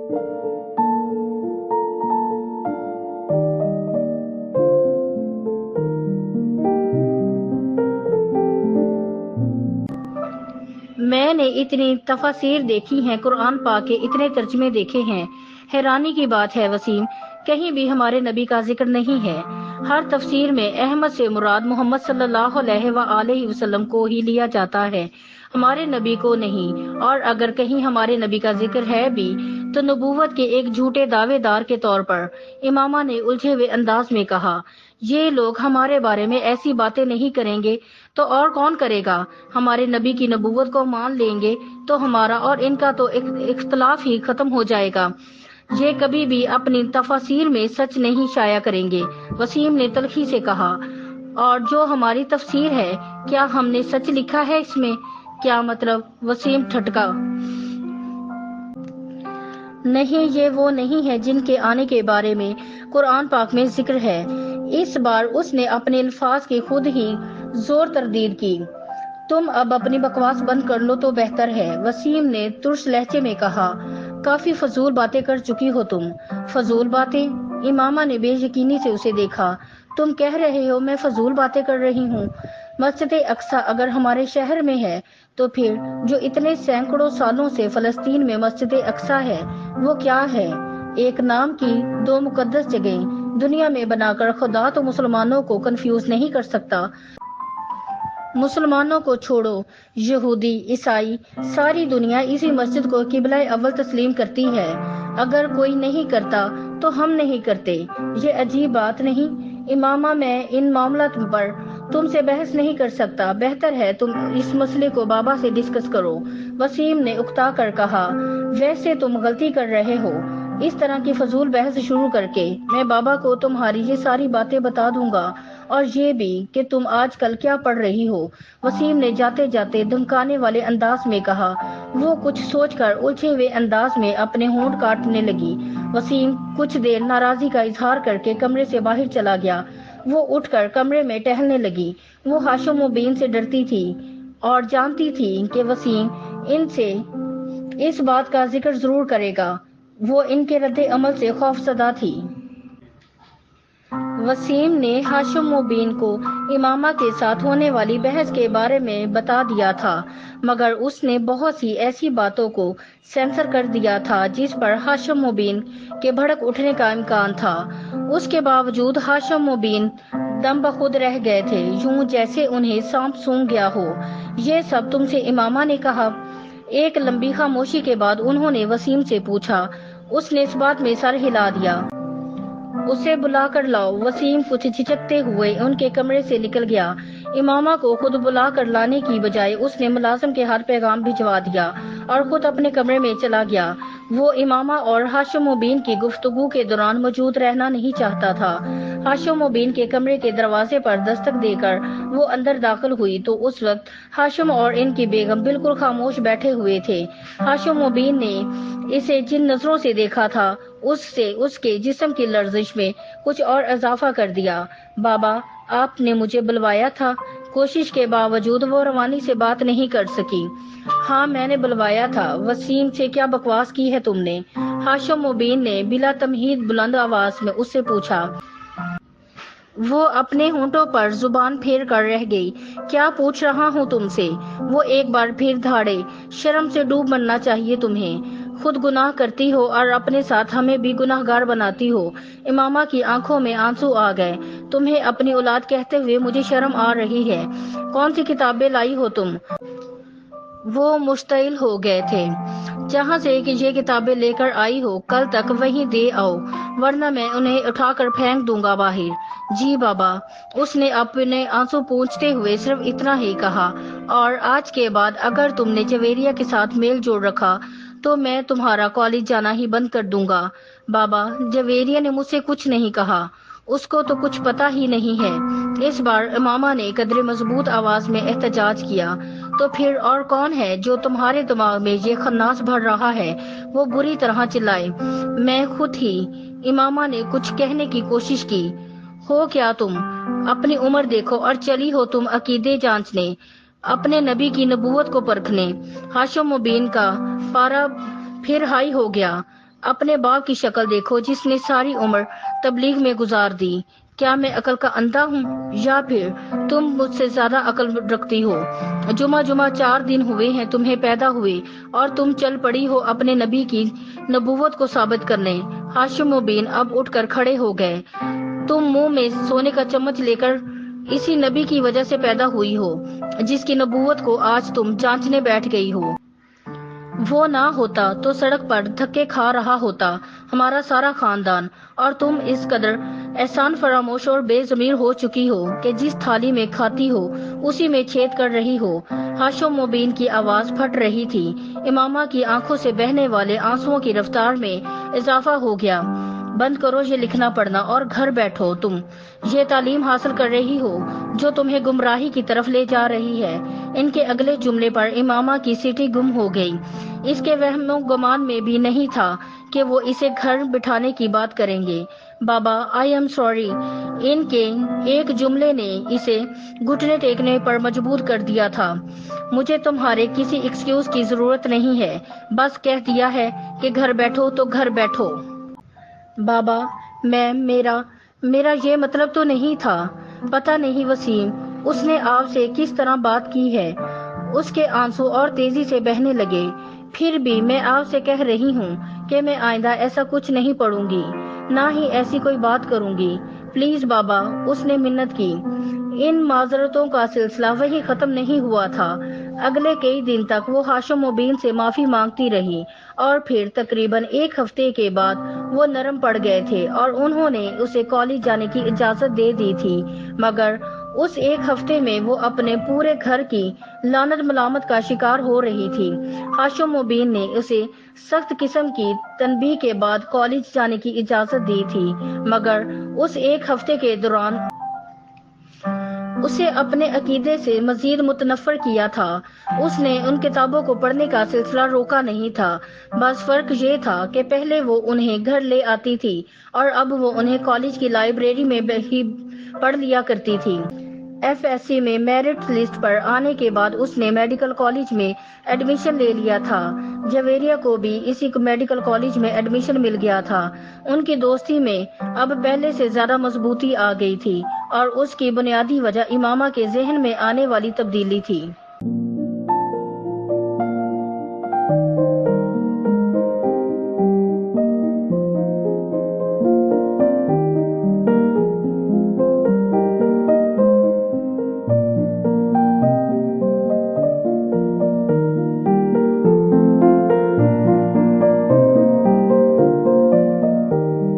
میں نے اتنی تفاسیر دیکھی ہیں، قرآن پاک کے اتنے ترجمے دیکھے ہیں، حیرانی کی بات ہے وسیم، کہیں بھی ہمارے نبی کا ذکر نہیں ہے۔ ہر تفسیر میں احمد سے مراد محمد صلی اللہ علیہ وآلہ وسلم کو ہی لیا جاتا ہے، ہمارے نبی کو نہیں۔ اور اگر کہیں ہمارے نبی کا ذکر ہے بھی تو نبوت کے ایک جھوٹے دعوے دار کے طور پر۔ امامہ نے الجھے ہوئے انداز میں کہا، یہ لوگ ہمارے بارے میں ایسی باتیں نہیں کریں گے تو اور کون کرے گا؟ ہمارے نبی کی نبوت کو مان لیں گے تو ہمارا اور ان کا تو اختلاف ہی ختم ہو جائے گا۔ یہ کبھی بھی اپنی تفاسیر میں سچ نہیں شائع کریں گے۔ وسیم نے تلخی سے کہا، اور جو ہماری تفسیر ہے کیا ہم نے سچ لکھا ہے اس میں؟ کیا مطلب؟ وسیم ٹھٹکا۔ نہیں، یہ وہ نہیں ہے جن کے آنے کے بارے میں قرآن پاک میں ذکر ہے۔ اس بار اس نے اپنے الفاظ کی خود ہی زور تردید کی۔ تم اب اپنی بکواس بند کر لو تو بہتر ہے، وسیم نے ترش لہجے میں کہا۔ کافی فضول باتیں کر چکی ہو تم۔ فضول باتیں؟ امامہ نے بے یقینی سے اسے دیکھا۔ تم کہہ رہے ہو میں فضول باتیں کر رہی ہوں؟ مسجد اقصیٰ اگر ہمارے شہر میں ہے تو پھر جو اتنے سینکڑوں سالوں سے فلسطین میں مسجد اقصیٰ ہے وہ کیا ہے؟ ایک نام کی دو مقدس جگہیں دنیا میں بنا کر خدا تو مسلمانوں کو کنفیوز نہیں کر سکتا۔ مسلمانوں کو چھوڑو، یہودی، عیسائی، ساری دنیا اسی مسجد کو قبلہ اول تسلیم کرتی ہے۔ اگر کوئی نہیں کرتا تو ہم نہیں کرتے، یہ عجیب بات نہیں؟ امامہ، میں ان معاملات پر تم سے بحث نہیں کر سکتا، بہتر ہے تم اس مسئلے کو بابا سے ڈسکس کرو۔ وسیم نے اکتا کر کہا، ویسے تم غلطی کر رہے ہو اس طرح کی فضول بحث شروع کر کے۔ میں بابا کو تمہاری یہ ساری باتیں بتا دوں گا، اور یہ بھی کہ تم آج کل کیا پڑھ رہی ہو۔ وسیم نے جاتے جاتے دھمکانے والے انداز میں کہا۔ وہ کچھ سوچ کر الجھے ہوئے انداز میں اپنے ہونٹ کاٹنے لگی۔ وسیم کچھ دیر ناراضی کا اظہار کر کے کمرے سے باہر چلا گیا۔ وہ اٹھ کر کمرے میں ٹہلنے لگی۔ وہ ہاشم و بین سے ڈرتی تھی اور جانتی تھی کہ وسیم ان سے اس بات کا ذکر ضرور کرے گا۔ وہ ان کے رد عمل سے خوفزدہ تھی۔ وسیم نے ہاشم و بین کو امامہ کے ساتھ ہونے والی بحث کے بارے میں بتا دیا تھا، مگر اس نے بہت سی ایسی باتوں کو سینسر کر دیا تھا جس پر ہاشم و بین کے بھڑک اٹھنے کا امکان تھا۔ اس کے باوجود ہاشم و بین دم بخود رہ گئے تھے، یوں جیسے انہیں سانپ سونگھ گیا ہو۔ یہ سب تم سے امامہ نے کہا؟ ایک لمبی خاموشی کے بعد انہوں نے وسیم سے پوچھا۔ اس نے اس بات میں سر ہلا دیا۔ اسے بلا کر لاؤ۔ وسیم کچھ جھجکتے ہوئے ان کے کمرے سے نکل گیا۔ امامہ کو خود بلا کر لانے کی بجائے اس نے ملازم کے ہاتھ پیغام بھجوا دیا اور خود اپنے کمرے میں چلا گیا۔ وہ امامہ اور ہاشم و بین کی گفتگو کے دوران موجود رہنا نہیں چاہتا تھا۔ ہاشم و بین کے کمرے کے دروازے پر دستک دے کر وہ اندر داخل ہوئی تو اس وقت ہاشم اور ان کی بیگم بالکل خاموش بیٹھے ہوئے تھے۔ ہاشم و بین نے اسے جن نظروں سے دیکھا تھا اس سے اس کے جسم کی لرزش میں کچھ اور اضافہ کر دیا۔ بابا، آپ نے مجھے بلوایا تھا؟ کوشش کے باوجود وہ روانی سے بات نہیں کر سکی۔ ہاں، میں نے بلوایا تھا۔ وسیم سے کیا بکواس کی ہے تم نے؟ ہاشم و بین نے بلا تمہید بلند آواز میں اس سے پوچھا۔ وہ اپنے ہونٹوں پر زبان پھیر کر رہ گئی۔ کیا پوچھ رہا ہوں تم سے؟ وہ ایک بار پھر دھاڑے۔ شرم سے ڈوب مرنا چاہیے تمہیں۔ خود گناہ کرتی ہو اور اپنے ساتھ ہمیں بھی گناہ گار بناتی ہو۔ امامہ کی آنکھوں میں آنسو آ گئے۔ تمہیں اپنی اولاد کہتے ہوئے مجھے شرم آ رہی ہے۔ کون سی کتابیں لائی ہو تم؟ وہ مشتعل ہو گئے تھے۔ جہاں سے کہ یہ کتابیں لے کر آئی ہو کل تک وہیں دے آؤ، ورنہ میں انہیں اٹھا کر پھینک دوں گا باہر۔ جی بابا، اس نے اپنے آنسو پونچھتے ہوئے صرف اتنا ہی کہا۔ اور آج کے بعد اگر تم نے جویریہ کے ساتھ میل جوڑ رکھا تو میں تمہارا کالج جانا ہی بند کر دوں گا۔ بابا، جویریہ نے مجھ سے کچھ نہیں کہا، اس کو تو کچھ پتا ہی نہیں ہے۔ اس بار امامہ نے قدرے مضبوط آواز میں احتجاج کیا۔ تو پھر اور کون ہے جو تمہارے دماغ میں یہ خناس بھر رہا ہے؟ وہ بری طرح چلائے۔ میں خود ہی۔ امامہ نے کچھ کہنے کی کوشش کی۔ ہو کیا تم؟ اپنی عمر دیکھو اور چلی ہو تم عقیدے جانچنے، اپنے نبی کی نبوت کو پرکھنے۔ ہاشم و بین کا پارا پھر ہائی ہو گیا۔ اپنے باپ کی شکل دیکھو جس نے ساری عمر تبلیغ میں گزار دی۔ کیا میں عقل کا اندھا ہوں یا پھر تم مجھ سے زیادہ عقل رکھتی ہو؟ جمعہ 4 دن ہوئے ہیں تمہیں پیدا ہوئے اور تم چل پڑی ہو اپنے نبی کی نبوت کو ثابت کرنے۔ ہاشم مبین اب اٹھ کر کھڑے ہو گئے۔ تم منہ میں سونے کا چمچ لے کر اسی نبی کی وجہ سے پیدا ہوئی ہو جس کی نبوت کو آج تم جانچنے بیٹھ گئی ہو۔ وہ نہ ہوتا تو سڑک پر دھکے کھا رہا ہوتا ہمارا سارا خاندان، اور تم اس قدر احسان فراموش اور بے ضمیر ہو چکی ہو کہ جس تھالی میں کھاتی ہو اسی میں چھید کر رہی ہو۔ ہاشم مبین کی آواز پھٹ رہی تھی۔ امامہ کی آنکھوں سے بہنے والے آنسوؤں کی رفتار میں اضافہ ہو گیا۔ بند کرو یہ لکھنا پڑھنا اور گھر بیٹھو۔ تم یہ تعلیم حاصل کر رہی ہو جو تمہیں گمراہی کی طرف لے جا رہی ہے۔ ان کے اگلے جملے پر امامہ کی سیٹی گم ہو گئی۔ اس کے وہم و گمان میں بھی نہیں تھا کہ وہ اسے گھر بٹھانے کی بات کریں گے۔ بابا آئی ایم سوری، ان کے ایک جملے نے اسے گھٹنے ٹیکنے پر مجبور کر دیا تھا۔ مجھے تمہارے کسی ایکسکیوز کی ضرورت نہیں ہے، بس کہہ دیا ہے کہ گھر بیٹھو تو گھر بیٹھو۔ بابا میرا یہ مطلب تو نہیں تھا۔ پتہ نہیں وسیم اس نے آپ سے کس طرح بات کی ہے۔ اس کے آنسو اور تیزی سے بہنے لگے۔ پھر بھی میں آپ سے کہہ رہی ہوں کہ میں آئندہ ایسا کچھ نہیں پڑھوں گی، نہ ہی ایسی کوئی بات کروں گی۔ پلیز بابا، اس نے منت کی۔ ان معذرتوں کا سلسلہ وہی ختم نہیں ہوا تھا۔ اگلے کئی دن تک وہ ہاشم مبین سے معافی مانگتی رہی اور پھر تقریباً 1 ہفتے کے بعد وہ نرم پڑ گئے تھے اور انہوں نے اسے کالج جانے کی اجازت دے دی تھی، مگر اس 1 ہفتے میں وہ اپنے پورے گھر کی لعنت ملامت کا شکار ہو رہی تھی۔ ہاشم مبین نے اسے سخت قسم کی تنبیہ کے بعد کالج جانے کی اجازت دی تھی، مگر اس 1 ہفتے کے دوران اسے اپنے عقیدے سے مزید متنفر کیا تھا۔ اس نے ان کتابوں کو پڑھنے کا سلسلہ روکا نہیں تھا، بس فرق یہ تھا کہ پہلے وہ انہیں گھر لے آتی تھی اور اب وہ انہیں کالج کی لائبریری میں ہی پڑھ لیا کرتی تھی۔ FSC میں میرٹ لسٹ پر آنے کے بعد اس نے میڈیکل کالج میں ایڈمیشن لے لیا تھا۔ جویریہ کو بھی اسی میڈیکل کالج میں ایڈمیشن مل گیا تھا۔ ان کی دوستی میں اب پہلے سے زیادہ مضبوطی آ گئی تھی اور اس کی بنیادی وجہ امامہ کے ذہن میں آنے والی تبدیلی تھی۔